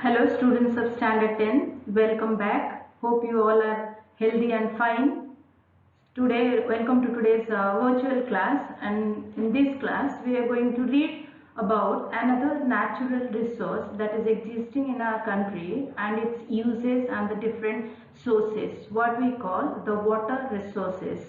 Hello students of Standard 10, welcome back. Hope you all are healthy and fine. Welcome to today's virtual class, and in this class we are going to read about another natural resource that is existing in our country and its uses and the different sources, what we call the water resources.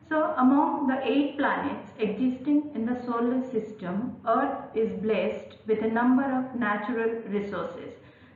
So among the 8 planets existing in the solar system, Earth is blessed with a number of natural resources.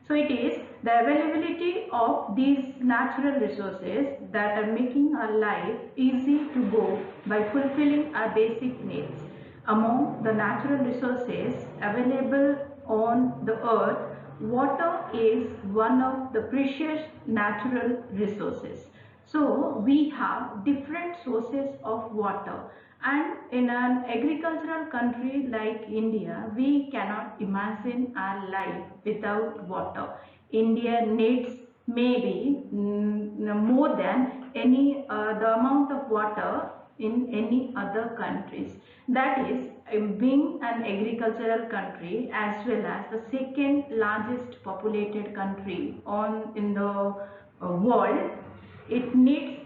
So it is the availability of these natural resources that are making our life easy to go by fulfilling our basic needs. Among the natural resources available on the earth, water is one of the precious natural resources. So we have different sources of water, and in an agricultural country like India, we cannot imagine our life without water. India needs maybe more than any the amount of water in any other countries. That is, being an agricultural country as well as the second largest populated country on in the world, it needs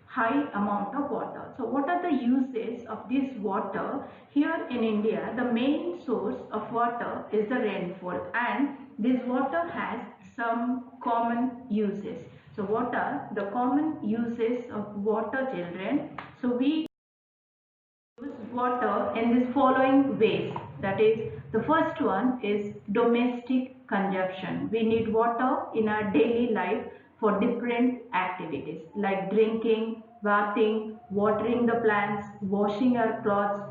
high amount of water. So what are the uses of this water? Here in India, the main source of water is the rainfall, and this water has some common uses. So what are the common uses of water, children? So we use water in this following ways. That is, the first one is domestic consumption. We need water in our daily life for different activities like drinking, bathing, watering the plants, washing our clothes,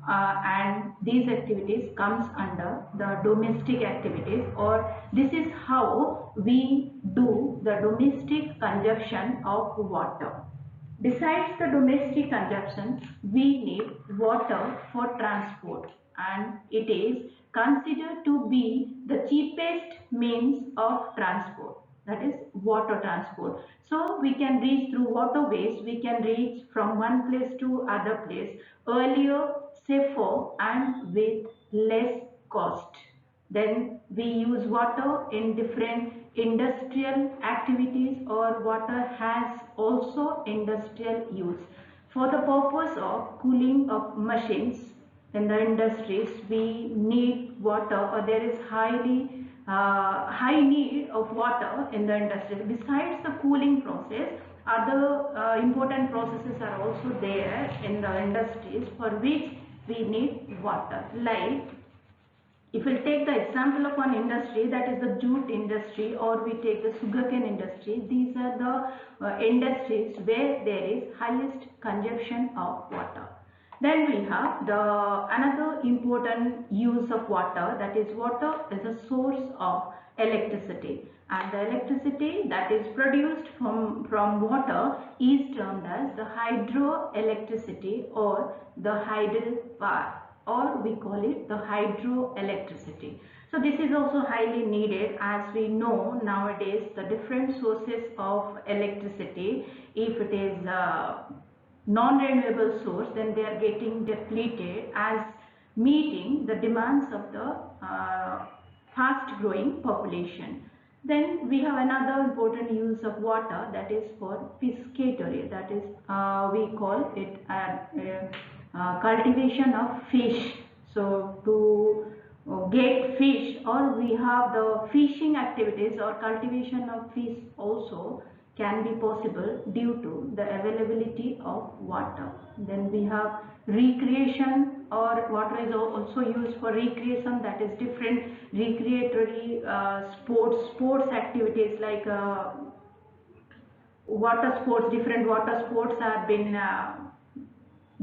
and these activities comes under the domestic activities, or this is how we do the domestic consumption of water. Besides the domestic consumption, we need water for transport, and it is considered to be the cheapest means of transport, that is water transport. So we can reach through waterways, we can reach from one place to other place earlier, safer and with less cost. Then we use water in different industrial activities, or water has also industrial use. For the purpose of cooling of machines in the industries, we need water, or there is high need of water in the industry. Besides the cooling process, other important processes are also there in the industries for which we need water. Like, if we take the example of one industry, that is the jute industry, or we take the sugarcane industry, these are the industries where there is highest consumption of water. Then we have the another important use of water, that is water is a source of electricity, and the electricity that is produced from water is termed as the hydroelectricity or the hydel power, or we call it the hydroelectricity. So this is also highly needed, as we know nowadays the different sources of electricity, if it is non-renewable source, then they are getting depleted as meeting the demands of the fast growing population. Then we have another important use of water, that is for piscatory, that is we call it cultivation of fish. So to get fish, or we have the fishing activities or cultivation of fish also can be possible due to the availability of water. Then we have recreation, or water is also used for recreation, that is different recreatory sports activities like water sports. Different water sports have been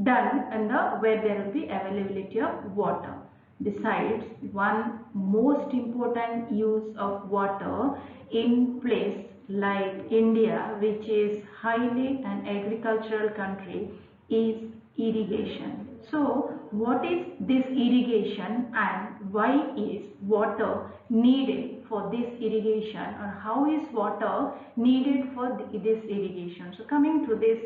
done in the where there will be availability of water. Besides, one most important use of water in place like India, which is highly an agricultural country, is irrigation. So what is this irrigation, and why is water needed for this irrigation, or how is water needed for this irrigation? So coming to this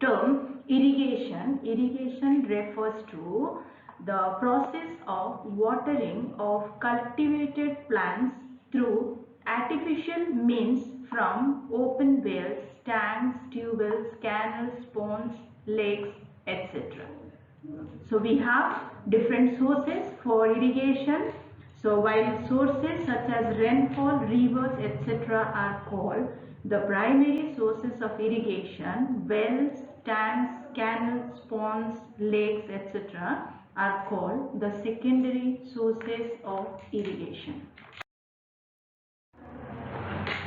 term irrigation refers to the process of watering of cultivated plants through artificial means from open wells, tanks, tube wells, canals, ponds, lakes, etc. So we have different sources for irrigation. So while sources such as rainfall, rivers, etc. are called the primary sources of irrigation, wells, tanks, canals, ponds, lakes, etc. are called the secondary sources of irrigation.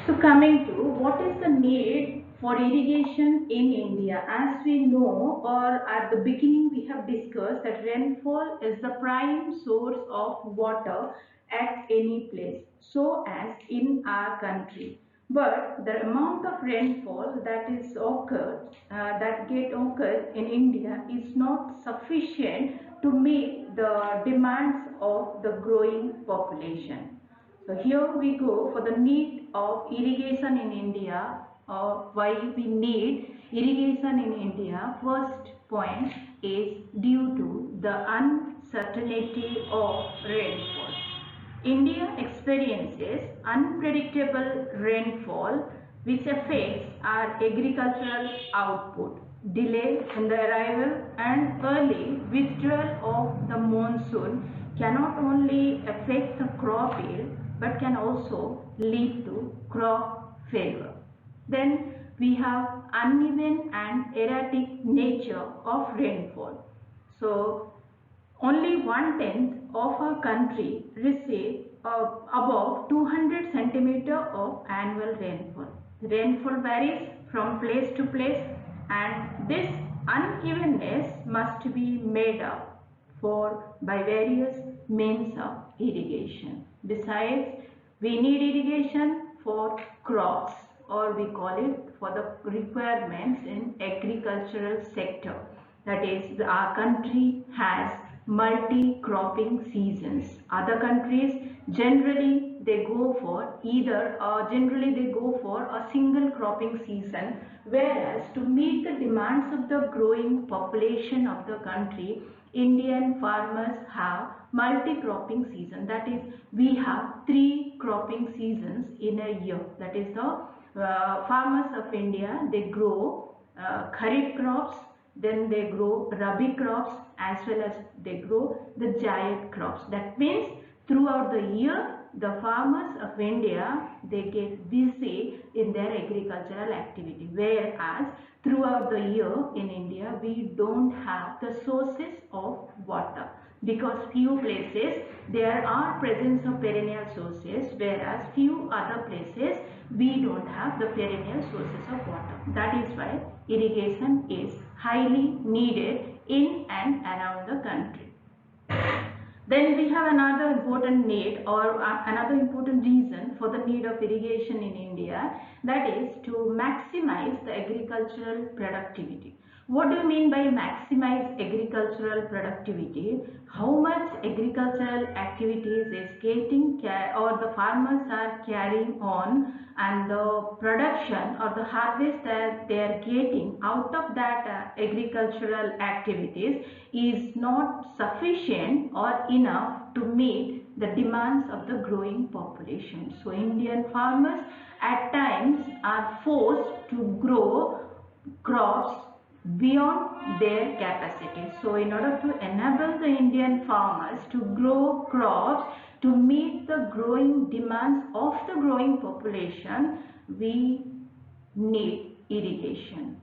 So coming to what is the need for irrigation in India? As we know, or at the beginning we have discussed that rainfall is the prime source of water at any place, so as in our country. But the amount of rainfall that is occurred in India is not sufficient to meet the demands of the growing population. So here we go for the need of irrigation in India, or why we need irrigation in India. First point is due to the uncertainty of rainfall. India experiences unpredictable rainfall which affects our agricultural output. Delay in the arrival and early withdrawal of the monsoon can not only affect the crop yield but can also lead to crop failure. Then we have uneven and erratic nature of rainfall. So only 1/10 of our country receive above 200 centimeter of annual rainfall. Rainfall varies from place to place, and this unevenness must be made up for by various means of irrigation. Besides, we need irrigation for crops, or we call it for the requirements in agricultural sector. That is, our country has multi-cropping seasons. Other countries generally they go for a single cropping season, whereas to meet the demands of the growing population of the country, Indian farmers have multi-cropping season. That is, we have 3 cropping seasons in a year. That is, the farmers of India, they grow kharif crops, then they grow rabi crops, as well as they grow the zaid crops. That means throughout the year the farmers of India, they get busy in their agricultural activity, whereas throughout the year in India we don't have the sources of water, because few places there are presence of perennial sources, whereas few other places we don't have the perennial sources of water. That is why irrigation is highly needed in and around the country. Then we have another important need, or another important reason for the need of irrigation in India, that is to maximize the agricultural productivity. What do you mean by maximize agricultural productivity? How much agricultural activities is getting or the farmers are carrying on, and the production or the harvest that they are getting out of that agricultural activities is not sufficient or enough to meet the demands of the growing population. So Indian farmers at times are forced to grow crops beyond their capacity. So in order to enable the Indian farmers to grow crops to meet the growing demands of the growing population, we need irrigation.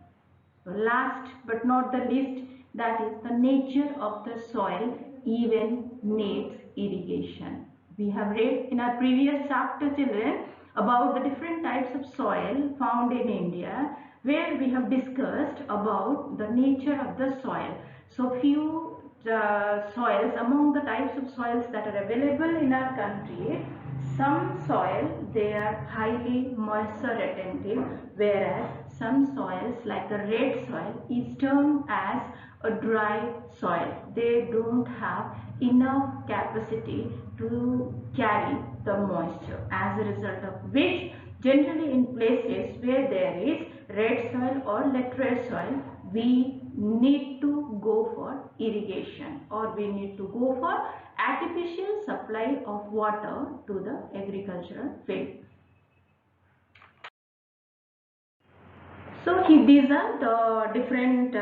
So last but not the least, that is the nature of the soil even needs irrigation. We have read in our previous chapter, children, about the different types of soil found in India, where we have discussed about the nature of the soil. So few soils, among the types of soils that are available in our country, some soil they are highly moisture retentive, whereas some soils like the red soil is termed as a dry soil. They don't have enough capacity to carry the moisture, as a result of which generally in places where there is red soil or laterite soil, we need to go for for irrigation, or we need to go for artificial supply of water to the agricultural field. So these are the different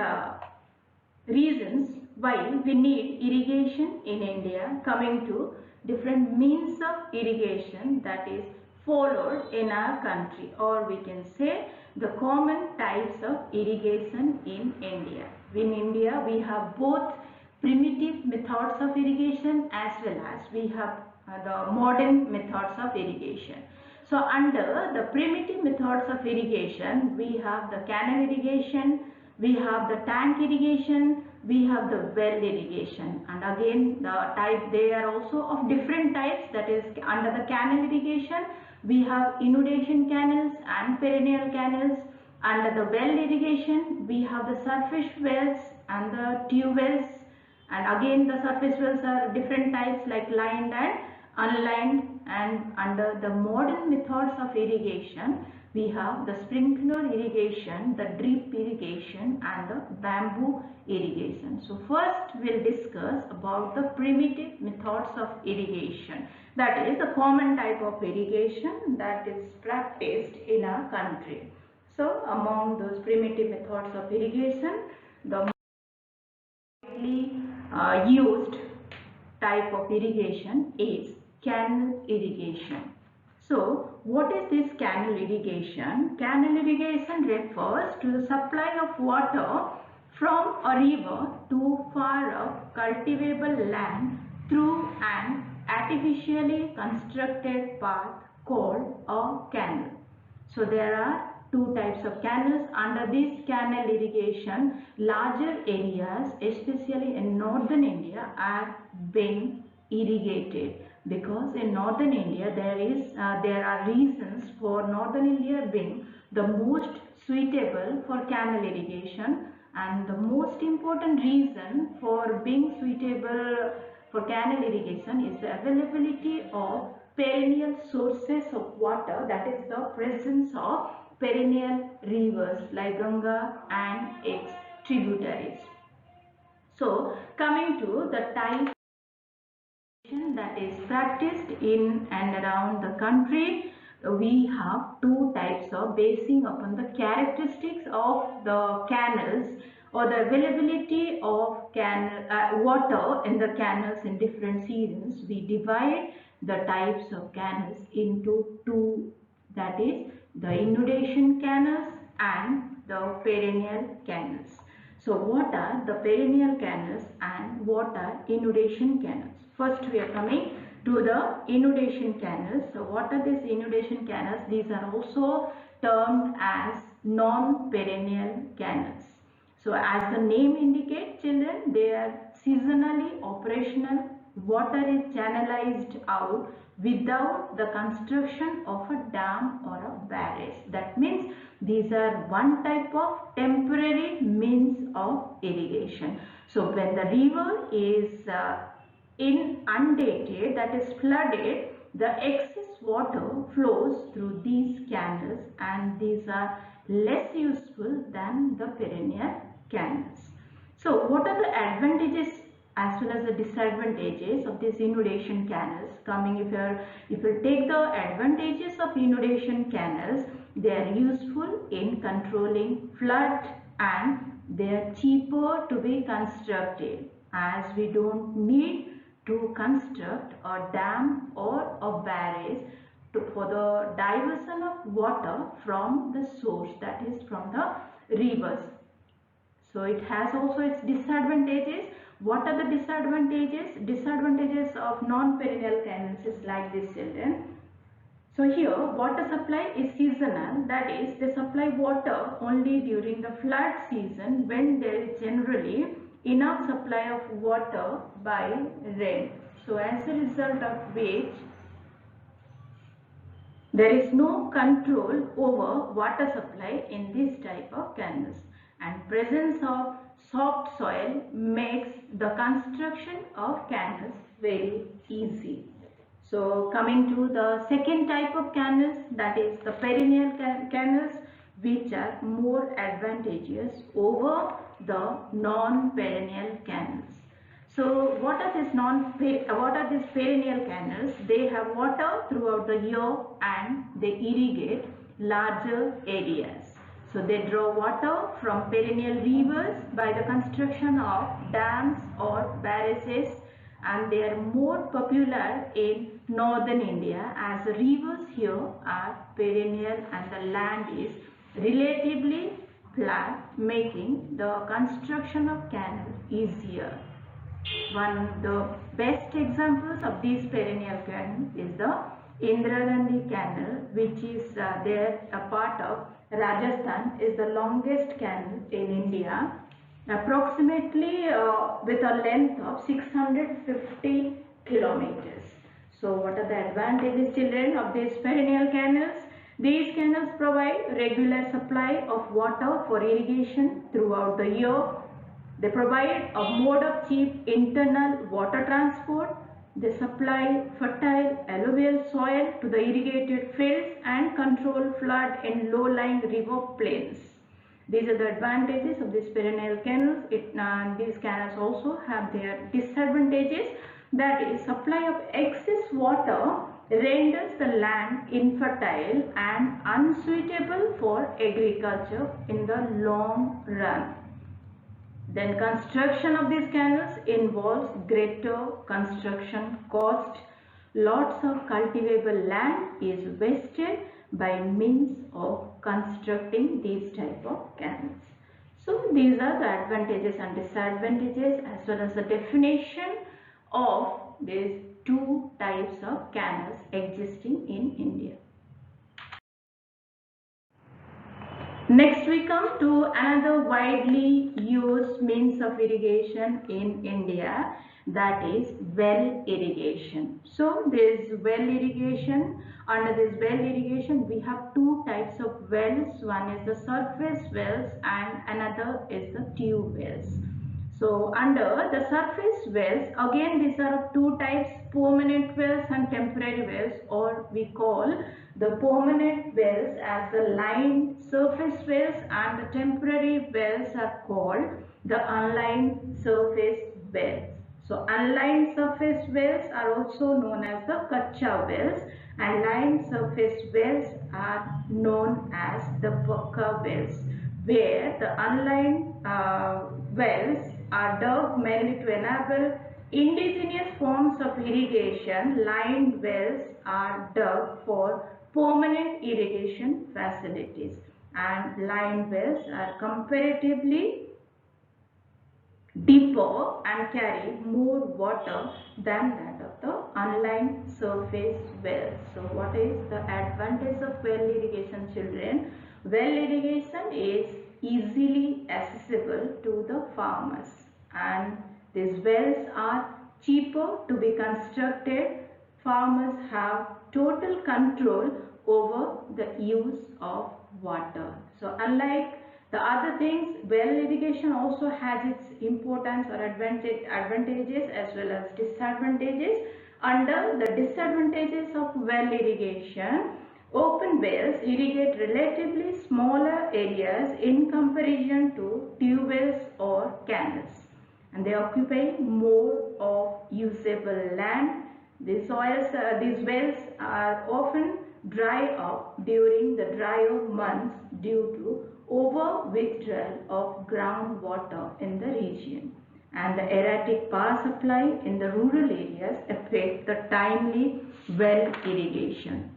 reasons why we need irrigation in India. Coming to different means of irrigation that is followed in our country, or we can say the common types of irrigation in India. In India we have both primitive methods of irrigation as well as we have the modern methods of irrigation. So under the primitive methods of irrigation, we have the canal irrigation, we have the tank irrigation, we have the well irrigation, and again they are also of different types. That is, under the canal irrigation we have inundation canals and perennial canals. Under the well irrigation we have the surface wells and the tube wells, and again the surface wells are different types like lined and unlined. And under the modern methods of irrigation we have the sprinkler irrigation, the drip irrigation and the bamboo irrigation. So first we'll discuss about the primitive methods of irrigation, that is the common type of irrigation that is practiced in our country. So among those primitive methods of irrigation, the widely used type of irrigation is canal irrigation. So what is this canal irrigation? Canal irrigation refers to the supply of water from a river to far off cultivable land through an artificially constructed path called a canal. So there are two types of canals. Under this canal irrigation, larger areas, especially in northern India, are being irrigated, because in northern India there are reasons for northern India being the most suitable for canal irrigation, and the most important reason for being suitable for canal irrigation is the availability of perennial sources of water, that is the presence of perennial rivers like Ganga and its tributaries. So coming to the type that is practiced in and around the country, we have two types of, basing upon the characteristics of the canals or the availability of water in the canals in different seasons. We divide the types of canals into two, that is the inundation canals and the perennial canals. So what are the perennial canals and what are inundation canals? First we are coming to the inundation canals. So what are these inundation canals? These are also termed as non-perennial canals. So as the name indicates, children, they are seasonally operational. Water is channelized out without the construction of a dam or a barrage. That means these are one type of temporary means of irrigation. So when the river is inundated, that is flooded, the excess water flows through these canals, and these are less useful than the perennial canals. So what are the advantages as well as the disadvantages of these inundation canals? Coming, if you take the advantages of inundation canals, they are useful in controlling flood and they are cheaper to be constructed, as we don't need to construct a dam or a barrage for the diversion of water from the source, that is from the rivers. So it has also its disadvantages. What are the disadvantages? Disadvantages of non-perennial canals is like this, children. So here water supply is seasonal, that is they supply water only during the flood season when there is generally enough supply of water by rain. So as a result of which there is no control over water supply in this type of canals, and presence of soft soil makes the construction of canals very easy. So coming to the second type of canals, that is the perennial canals, which are more advantageous over the non-perennial canals. So what are these perennial canals? They have water throughout the year and they irrigate larger areas. So they draw water from perennial rivers by the construction of dams or barrages, and they are more popular in northern India as the rivers here are perennial and the land is relatively flat, making the construction of canals easier. One of the best examples of these perennial canals is the Indira Gandhi Canal, which is there a part of Rajasthan, is the longest canal in India, approximately with a length of 650 kilometers. So what are the advantages, children, of these perennial canals? These canals provide regular supply of water for irrigation throughout the year. They provide a mode of cheap internal water transport. They supply fertile alluvial soil to the irrigated fields and control flood in low-lying river plains. These are the advantages of these perennial canals. These canals also have their disadvantages. That is, supply of excess water renders the land infertile and unsuitable for agriculture in the long run. Then construction of these canals involves greater construction cost. Lots of cultivable land is wasted by means of constructing these type of canals. So these are the advantages and disadvantages as well as the definition of these two types of canals existing in India. Next we come to another widely used means of irrigation in India, that is well irrigation. So there is well irrigation. Under this well irrigation we have two types of wells. One is the surface wells and another is the tube wells. So under the surface wells, again these are of two types, permanent wells and temporary wells, or we call the permanent wells as the lined surface wells and the temporary wells are called the unlined surface wells. So unlined surface wells are also known as the Kacha wells and lined surface wells are known as the Pakka wells, where the unlined wells are dug mainly to enable indigenous forms of irrigation. Lined wells are dug for permanent irrigation facilities, and lined wells are comparatively deeper and carry more water than that of the unlined surface wells. So what is the advantage of well irrigation, children? Well irrigation is easily accessible to the farmers, and these wells are cheaper to be constructed. Farmers have total control over the use of water. So unlike the other things, well irrigation also has its importance or advantages as well as disadvantages. Under the disadvantages of well irrigation, open wells irrigate relatively smaller areas in comparison to tube wells or canals, and they occupy more of usable land. These wells are often dry up during the drier months due to over withdrawal of groundwater in the region, and the erratic power supply in the rural areas affect the timely well irrigation.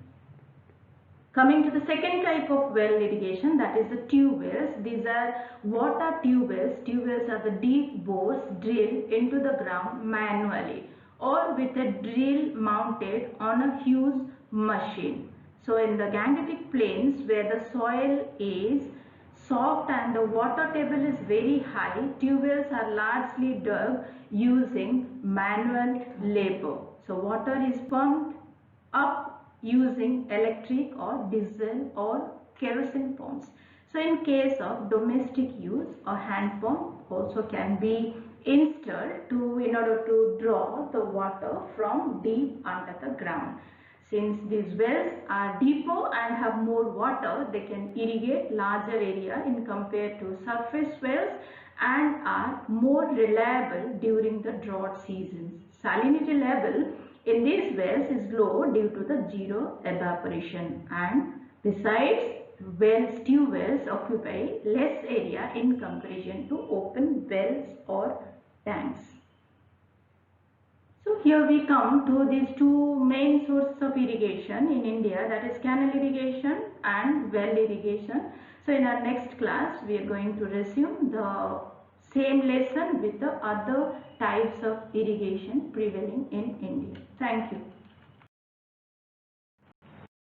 Coming to the second type of well irrigation, that is the tube wells. What are tube wells? Tube wells are the deep bores drilled into the ground manually or with a drill mounted on a huge machine. So in the Gangetic plains where the soil is soft and the water table is very high, tube wells are largely dug using manual labor. So water is pumped up using electric or diesel or kerosene pumps. So in case of domestic use, a hand pump also can be installed in order to draw the water from deep under the ground. Since these wells are deeper and have more water, they can irrigate larger area in compared to surface wells, and are more reliable during the drought seasons. Salinity level in these wells is low due to the zero evaporation, and besides, tube wells occupy less area in comparison to open wells or tanks. So here we come to these two main sources of irrigation in India, that is canal irrigation and well irrigation. So in our next class we are going to resume the same lesson with the other types of irrigation prevailing in India. Thank you.